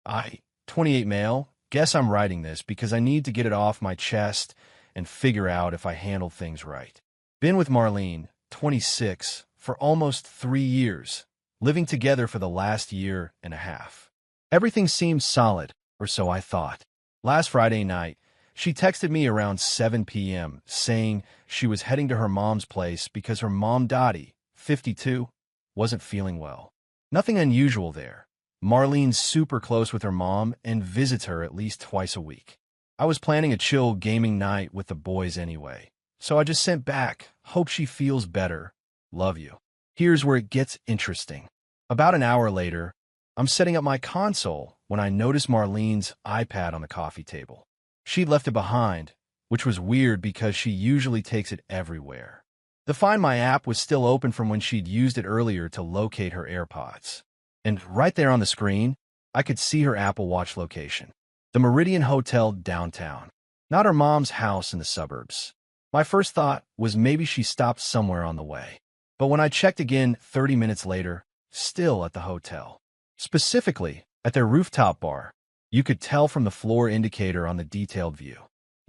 I, 28 male, guess I'm writing this because I need to get it off my chest and figure out if I handle things right. Been with Marlene, 26, for almost 3 years, living together for the last year and a half. Everything seemed solid, or so I thought. Last Friday night, she texted me around 7 p.m. saying she was heading to her mom's place because her mom, Dottie, 52, wasn't feeling well. Nothing unusual there. Marlene's super close with her mom and visits her at least twice a week. I was planning a chill gaming night with the boys anyway, so I just sent back, hope she feels better. Love you. Here's where it gets interesting. About an hour later, I'm setting up my console when I notice Marlene's iPad on the coffee table. She'd left it behind, which was weird because she usually takes it everywhere. The Find My app was still open from when she'd used it earlier to locate her AirPods. And right there on the screen, I could see her Apple Watch location. The Meridian Hotel downtown, not her mom's house in the suburbs. My first thought was maybe she stopped somewhere on the way. But when I checked again 30 minutes later, still at the hotel. Specifically, at their rooftop bar, you could tell from the floor indicator on the detailed view.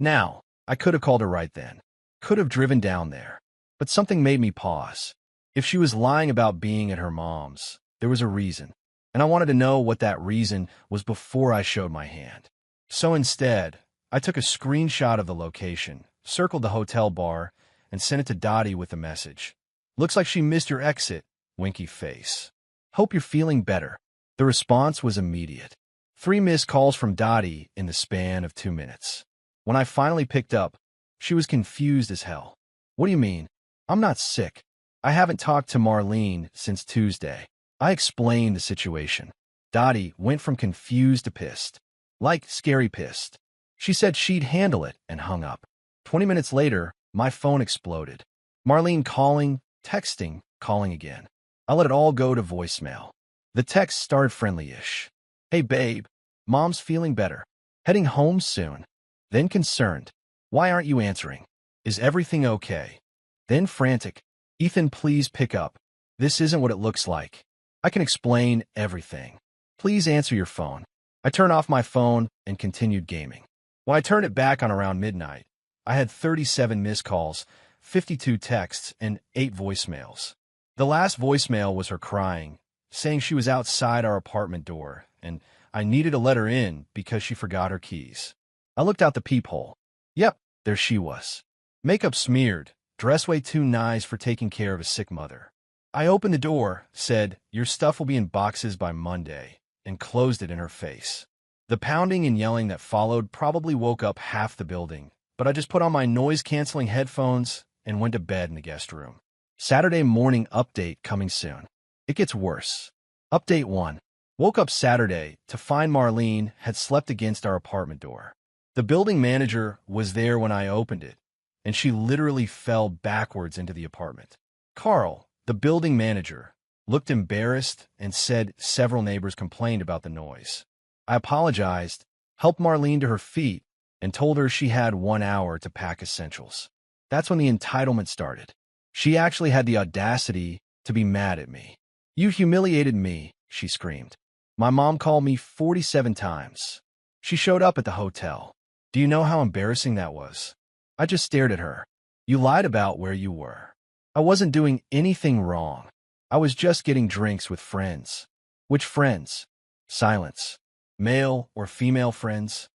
Now, I could have called her right then. Could have driven down there. But something made me pause. If she was lying about being at her mom's, there was a reason, and I wanted to know what that reason was before I showed my hand. So instead, I took a screenshot of the location, circled the hotel bar, and sent it to Dottie with a message. Looks like she missed your exit, winky face. Hope you're feeling better. The response was immediate. 3 missed calls from Dottie in the span of 2 minutes. When I finally picked up, she was confused as hell. What do you mean? I'm not sick. I haven't talked to Marlene since Tuesday. I explained the situation. Dottie went from confused to pissed. Like scary pissed. She said she'd handle it and hung up. 20 minutes later, my phone exploded. Marlene calling, texting, calling again. I let it all go to voicemail. The text started friendly-ish. Hey babe, mom's feeling better. Heading home soon. Then concerned. Why aren't you answering? Is everything okay? Then frantic. Ethan, please pick up. This isn't what it looks like. I can explain everything. Please answer your phone. I turned off my phone and continued gaming. When I turned it back on around midnight, I had 37 missed calls, 52 texts, and 8 voicemails. The last voicemail was her crying, saying she was outside our apartment door, and I needed to let her in because she forgot her keys. I looked out the peephole. Yep, there she was. Makeup smeared, dress way too nice for taking care of a sick mother. I opened the door, said, "Your stuff will be in boxes by Monday," and closed it in her face. The pounding and yelling that followed probably woke up half the building, but I just put on my noise-canceling headphones and went to bed in the guest room. Saturday morning update coming soon. It gets worse. Update 1. Woke up Saturday to find Marlene had slept against our apartment door. The building manager was there when I opened it, and she literally fell backwards into the apartment. Carl, the building manager, looked embarrassed and said several neighbors complained about the noise. I apologized, helped Marlene to her feet, and told her she had 1 hour to pack essentials. That's when the entitlement started. She actually had the audacity to be mad at me. "You humiliated me," she screamed. "My mom called me 47 times. She showed up at the hotel. Do you know how embarrassing that was?" I just stared at her. "You lied about where you were." I wasn't doing anything wrong. I was just getting drinks with friends. Which friends? Silence. Male or female friends?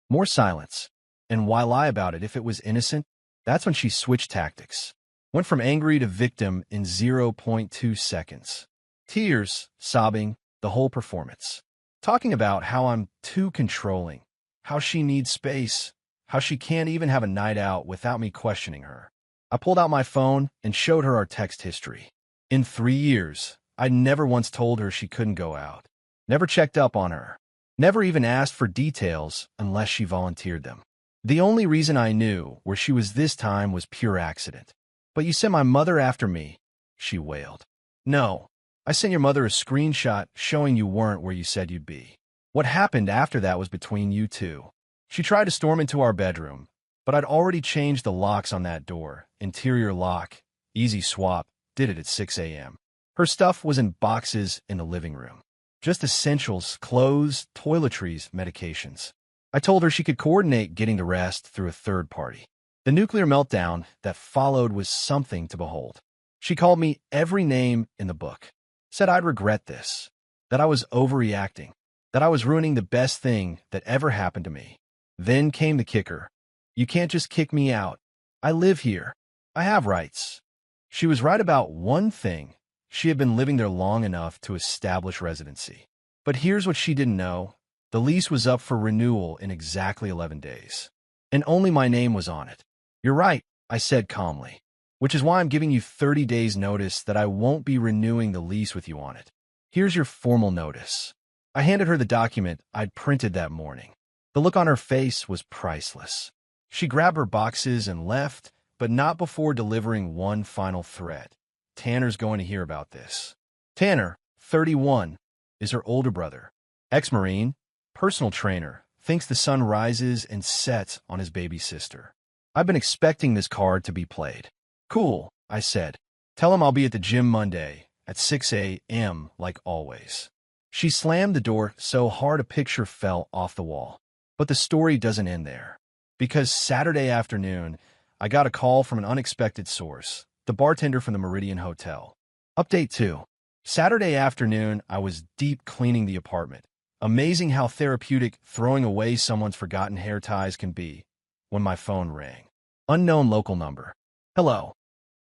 More silence. And why lie about it if it was innocent? That's when she switched tactics. Went from angry to victim in 0.2 seconds. Tears, sobbing, the whole performance. Talking about how I'm too controlling, how she needs space, how she can't even have a night out without me questioning her. I pulled out my phone and showed her our text history. In 3 years, I'd never once told her she couldn't go out. Never checked up on her. Never even asked for details unless she volunteered them. The only reason I knew where she was this time was pure accident. "But you sent my mother after me," she wailed. "No, I sent your mother a screenshot showing you weren't where you said you'd be. What happened after that was between you two. She tried to storm into our bedroom, but I'd already changed the locks on that door. Interior lock, easy swap, did it at 6 a.m. Her stuff was in boxes in the living room. Just essentials, clothes, toiletries, medications. I told her she could coordinate getting the rest through a third party. The nuclear meltdown that followed was something to behold. She called me every name in the book, said I'd regret this, that I was overreacting, that I was ruining the best thing that ever happened to me. Then came the kicker. You can't just kick me out. I live here. I have rights. She was right about one thing. She had been living there long enough to establish residency. But here's what she didn't know. The lease was up for renewal in exactly 11 days. And only my name was on it. You're right, I said calmly, which is why I'm giving you 30 days notice that I won't be renewing the lease with you on it. Here's your formal notice. I handed her the document I'd printed that morning. The look on her face was priceless. She grabbed her boxes and left, but not before delivering one final threat. Tanner's going to hear about this. Tanner, 31, is her older brother. Ex-Marine, personal trainer, thinks the sun rises and sets on his baby sister. I've been expecting this card to be played. Cool, I said. Tell him I'll be at the gym Monday at 6 a.m. like always. She slammed the door so hard a picture fell off the wall. But the story doesn't end there. Because Saturday afternoon, I got a call from an unexpected source, the bartender from the Meridian Hotel. Update 2. Saturday afternoon, I was deep cleaning the apartment. Amazing how therapeutic throwing away someone's forgotten hair ties can be when my phone rang. Unknown local number. Hello.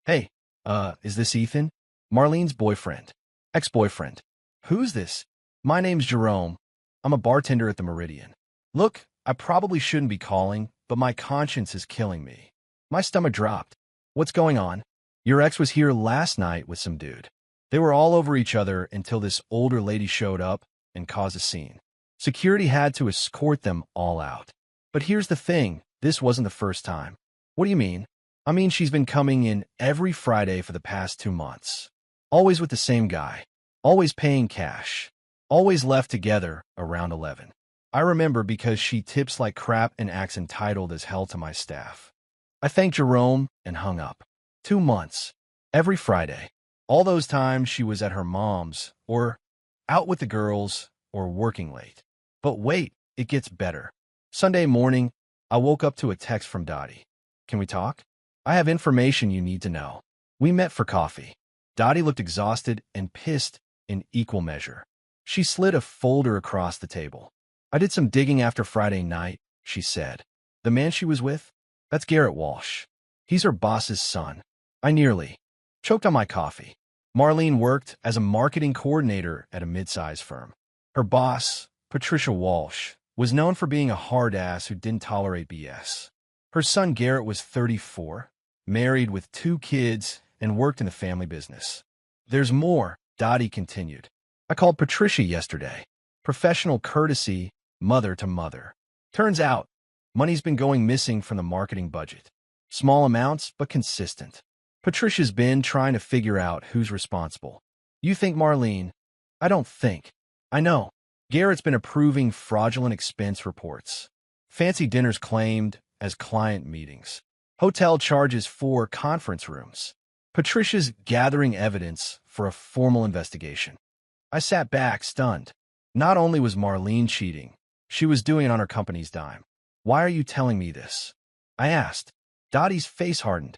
Hey, is this Ethan? Marlene's boyfriend. Ex-boyfriend. Who's this? My name's Jerome. I'm a bartender at the Meridian. Look, I probably shouldn't be calling, but my conscience is killing me. My stomach dropped. What's going on? Your ex was here last night with some dude. They were all over each other until this older lady showed up and caused a scene. Security had to escort them all out. But here's the thing, this wasn't the first time. What do you mean? I mean she's been coming in every Friday for the past 2 months. Always with the same guy. Always paying cash. Always left together around 11. I remember because she tips like crap and acts entitled as hell to my staff. I thanked Jerome and hung up. 2 months. Every Friday. All those times she was at her mom's, or out with the girls, or working late. But wait, it gets better. Sunday morning, I woke up to a text from Dottie. Can we talk? I have information you need to know. We met for coffee. Dottie looked exhausted and pissed in equal measure. She slid a folder across the table. I did some digging after Friday night, she said. The man she was with? That's Garrett Walsh. He's her boss's son. I nearly choked on my coffee. Marlene worked as a marketing coordinator at a mid-size firm. Her boss, Patricia Walsh, was known for being a hard ass who didn't tolerate BS. Her son Garrett was 34, married with 2 kids, and worked in the family business. There's more, Dottie continued. I called Patricia yesterday. Professional courtesy, mother to mother. Turns out, money's been going missing from the marketing budget. Small amounts, but consistent. Patricia's been trying to figure out who's responsible. You think Marlene? I don't think. I know. Garrett's been approving fraudulent expense reports. Fancy dinners claimed as client meetings. Hotel charges for conference rooms. Patricia's gathering evidence for a formal investigation. I sat back, stunned. Not only was Marlene cheating, she was doing it on her company's dime. Why are you telling me this? I asked. Dottie's face hardened.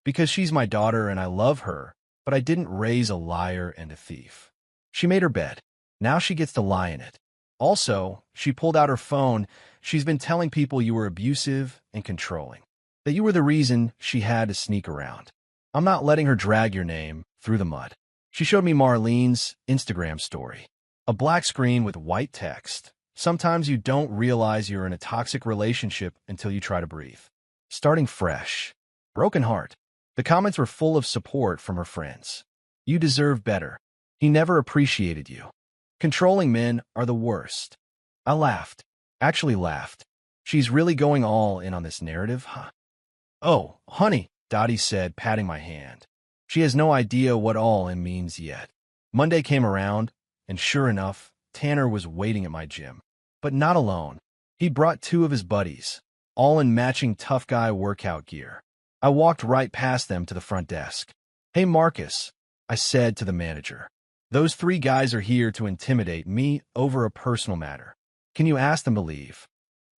Because she's my daughter and I love her, but I didn't raise a liar and a thief. She made her bed. Now she gets to lie in it. Also, she pulled out her phone. She's been telling people you were abusive and controlling, that you were the reason she had to sneak around. I'm not letting her drag your name through the mud. She showed me Marlene's Instagram story. A black screen with white text. Sometimes you don't realize you're in a toxic relationship until you try to breathe. Starting fresh. Broken heart. The comments were full of support from her friends. You deserve better. He never appreciated you. Controlling men are the worst. I laughed. Actually laughed. She's really going all in on this narrative, huh? Oh, honey, Dottie said, patting my hand. She has no idea what all in means yet. Monday came around, and sure enough, Tanner was waiting at my gym. But not alone. He brought 2 of his buddies, all in matching tough guy workout gear. I walked right past them to the front desk. Hey, Marcus, I said to the manager. Those three guys are here to intimidate me over a personal matter. Can you ask them to leave?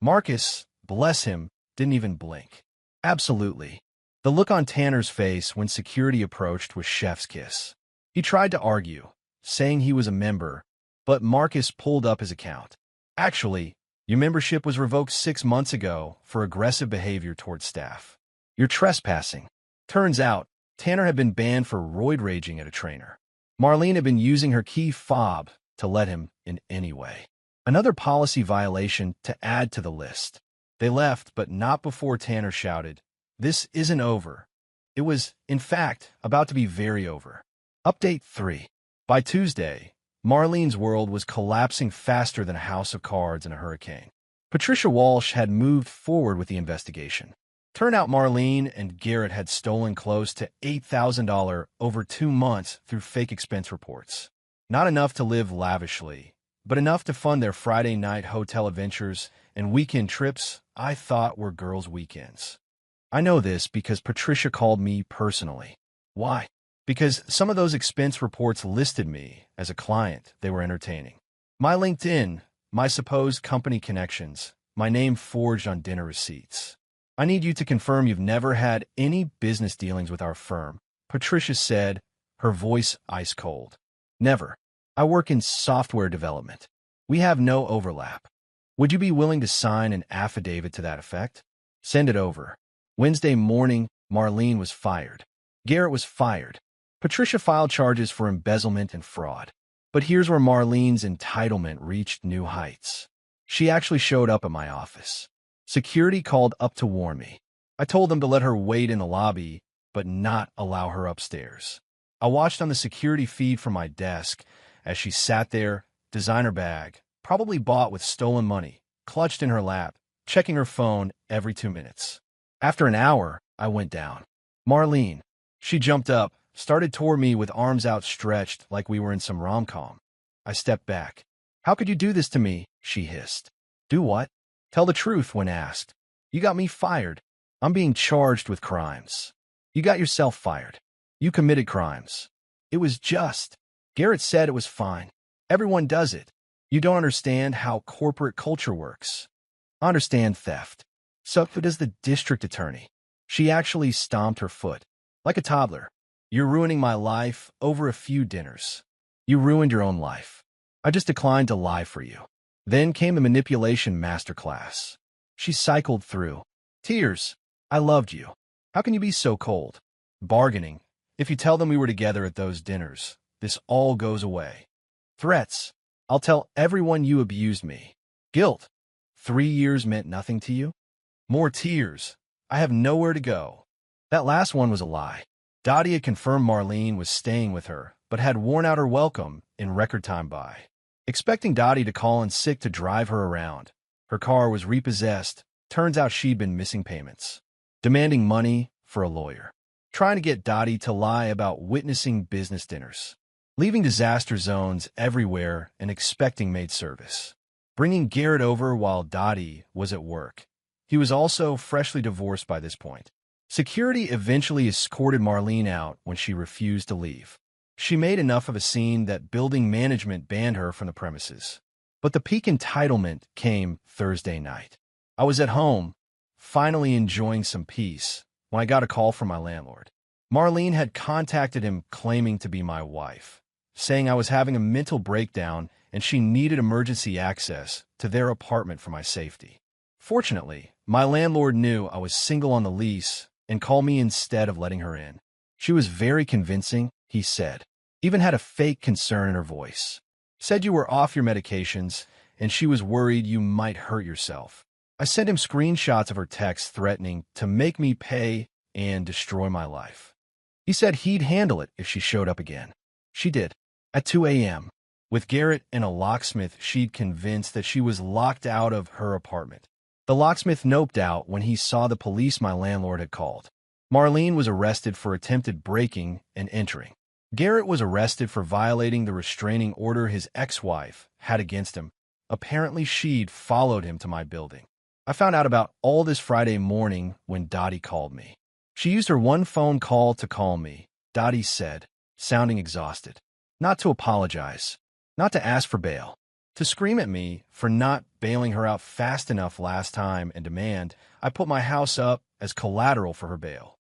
Marcus, bless him, didn't even blink. Absolutely. The look on Tanner's face when security approached was chef's kiss. He tried to argue, saying he was a member, but Marcus pulled up his account. Actually, your membership was revoked 6 months ago for aggressive behavior towards staff. You're trespassing. Turns out, Tanner had been banned for roid raging at a trainer. Marlene had been using her key fob to let him in anyway. Another policy violation to add to the list. They left, but not before Tanner shouted, "This isn't over." It was, in fact, about to be very over. Update 3. By Tuesday, Marlene's world was collapsing faster than a house of cards in a hurricane. Patricia Walsh had moved forward with the investigation. Turned out Marlene and Garrett had stolen close to $8,000 over 2 months through fake expense reports. Not enough to live lavishly, but enough to fund their Friday night hotel adventures and weekend trips I thought were girls' weekends. I know this because Patricia called me personally. Why? Because some of those expense reports listed me as a client they were entertaining. My LinkedIn, my supposed company connections, my name forged on dinner receipts. I need you to confirm you've never had any business dealings with our firm, Patricia said, her voice ice cold. Never. I work in software development. We have no overlap. Would you be willing to sign an affidavit to that effect? Send it over. Wednesday morning, Marlene was fired. Garrett was fired. Patricia filed charges for embezzlement and fraud. But here's where Marlene's entitlement reached new heights. She actually showed up at my office. Security called up to warn me. I told them to let her wait in the lobby, but not allow her upstairs. I watched on the security feed from my desk as she sat there, designer bag, probably bought with stolen money, clutched in her lap, checking her phone every 2 minutes. After an hour, I went down. Marlene. She jumped up, started toward me with arms outstretched like we were in some rom-com. I stepped back. "How could you do this to me?" she hissed. "Do what?" "Tell the truth when asked." "You got me fired. I'm being charged with crimes." "You got yourself fired. You committed crimes." "It was just." Garrett said it was fine. "Everyone does it. You don't understand how corporate culture works." "I understand theft." "So does the district attorney." She actually stomped her foot. "Like a toddler. You're ruining my life over a few dinners. You ruined your own life. I just declined to lie for you." Then came a manipulation masterclass. She cycled through. "Tears. I loved you. How can you be so cold?" "Bargaining. If you tell them we were together at those dinners, this all goes away." "Threats. I'll tell everyone you abused me." "Guilt. 3 years meant nothing to you?" More tears. "I have nowhere to go." That last one was a lie. Dottie had confirmed Marlene was staying with her, but had worn out her welcome in record time by. Expecting Dottie to call in sick to drive her around. Her car was repossessed. Turns out she'd been missing payments. Demanding money for a lawyer. Trying to get Dottie to lie about witnessing business dinners. Leaving disaster zones everywhere and expecting maid service. Bringing Garrett over while Dottie was at work. He was also freshly divorced by this point. Security eventually escorted Marlene out when she refused to leave. She made enough of a scene that building management banned her from the premises. But the peak entitlement came Thursday night. I was at home, finally enjoying some peace, when I got a call from my landlord. Marlene had contacted him claiming to be my wife, saying I was having a mental breakdown and she needed emergency access to their apartment for my safety. Fortunately, my landlord knew I was single on the lease and called me instead of letting her in. She was very convincing, he said. Even had a fake concern in her voice. Said you were off your medications and she was worried you might hurt yourself. I sent him screenshots of her text threatening to make me pay and destroy my life. He said he'd handle it if she showed up again. She did. At 2 a.m. With Garrett and a locksmith, she'd convinced that she was locked out of her apartment. The locksmith noped out when he saw the police my landlord had called. Marlene was arrested for attempted breaking and entering. Garrett was arrested for violating the restraining order his ex-wife had against him. Apparently she'd followed him to my building. I found out about all this Friday morning when Dottie called me. She used her one phone call to call me, Dottie said, sounding exhausted. not to apologize, not to ask for bail, to scream at me for not bailing her out fast enough last time and demand I put my house up as collateral for her bail.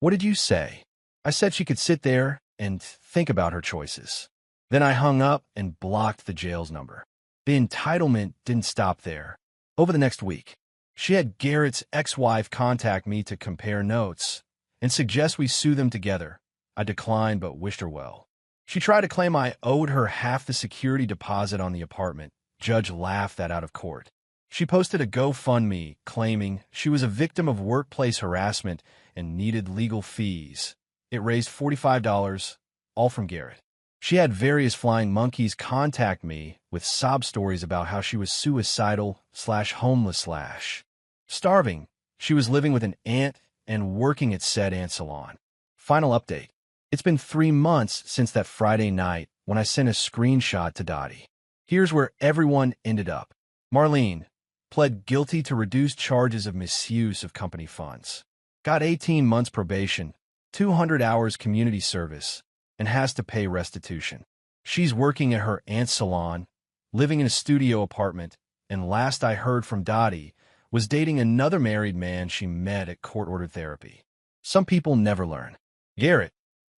What did you say? I said she could sit there and think about her choices. Then I hung up and blocked the jail's number. The entitlement didn't stop there. Over the next week, she had Garrett's ex-wife contact me to compare notes and suggest we sue them together. I declined but wished her well. She tried to claim I owed her half the security deposit on the apartment. Judge laughed that out of court. She posted a GoFundMe claiming she was a victim of workplace harassment and needed legal fees. It raised $45, all from Garrett. She had various flying monkeys contact me with sob stories about how she was suicidal/homeless/ starving. She was living with an aunt and working at said aunt salon. Final update. It's been 3 months since that Friday night when I sent a screenshot to Dottie. Here's where everyone ended up. Marlene pled guilty to reduced charges of misuse of company funds. Got 18 months probation, 200 hours community service, and has to pay restitution. She's working at her aunt's salon, living in a studio apartment, and last I heard from Dottie, was dating another married man she met at court-ordered therapy. Some people never learn. Garrett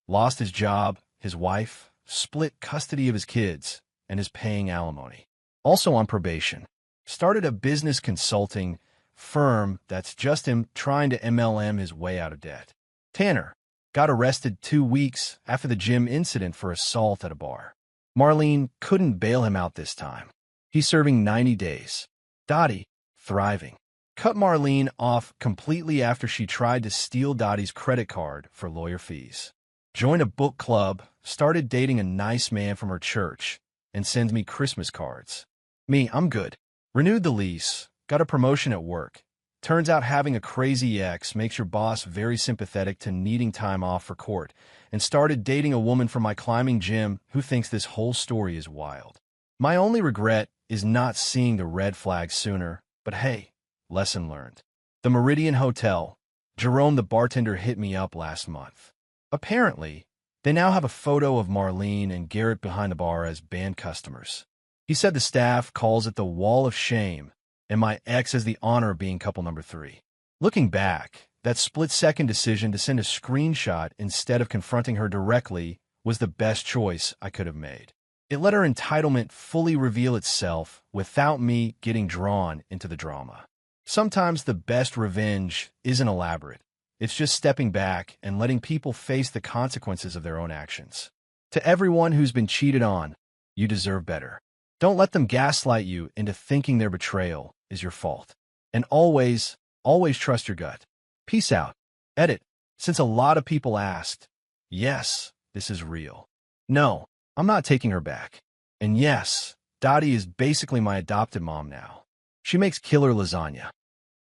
lost his job, his wife, split custody of his kids, and is paying alimony. Also on probation. Started a business consulting firm that's just him trying to MLM his way out of debt. Tanner got arrested 2 weeks after the gym incident for assault at a bar. Marlene couldn't bail him out this time. He's serving 90 days. Dottie, thriving. Cut Marlene off completely after she tried to steal Dottie's credit card for lawyer fees. Joined a book club, started dating a nice man from her church, and sends me Christmas cards. Me, I'm good. Renewed the lease, got a promotion at work. Turns out having a crazy ex makes your boss very sympathetic to needing time off for court, and started dating a woman from my climbing gym who thinks this whole story is wild. My only regret is not seeing the red flags sooner, but hey, lesson learned. The Meridian Hotel. Jerome the bartender hit me up last month. Apparently, they now have a photo of Marlene and Garrett behind the bar as banned customers. He said the staff calls it the Wall of Shame, and my ex has the honor of being couple number 3. Looking back, that split-second decision to send a screenshot instead of confronting her directly was the best choice I could have made. It let her entitlement fully reveal itself without me getting drawn into the drama. Sometimes the best revenge isn't elaborate. It's just stepping back and letting people face the consequences of their own actions. To everyone who's been cheated on, you deserve better. Don't let them gaslight you into thinking their betrayal is your fault. And always, always trust your gut. Peace out. Edit. Since a lot of people asked, yes, this is real. No, I'm not taking her back. And yes, Dottie is basically my adopted mom now. She makes killer lasagna.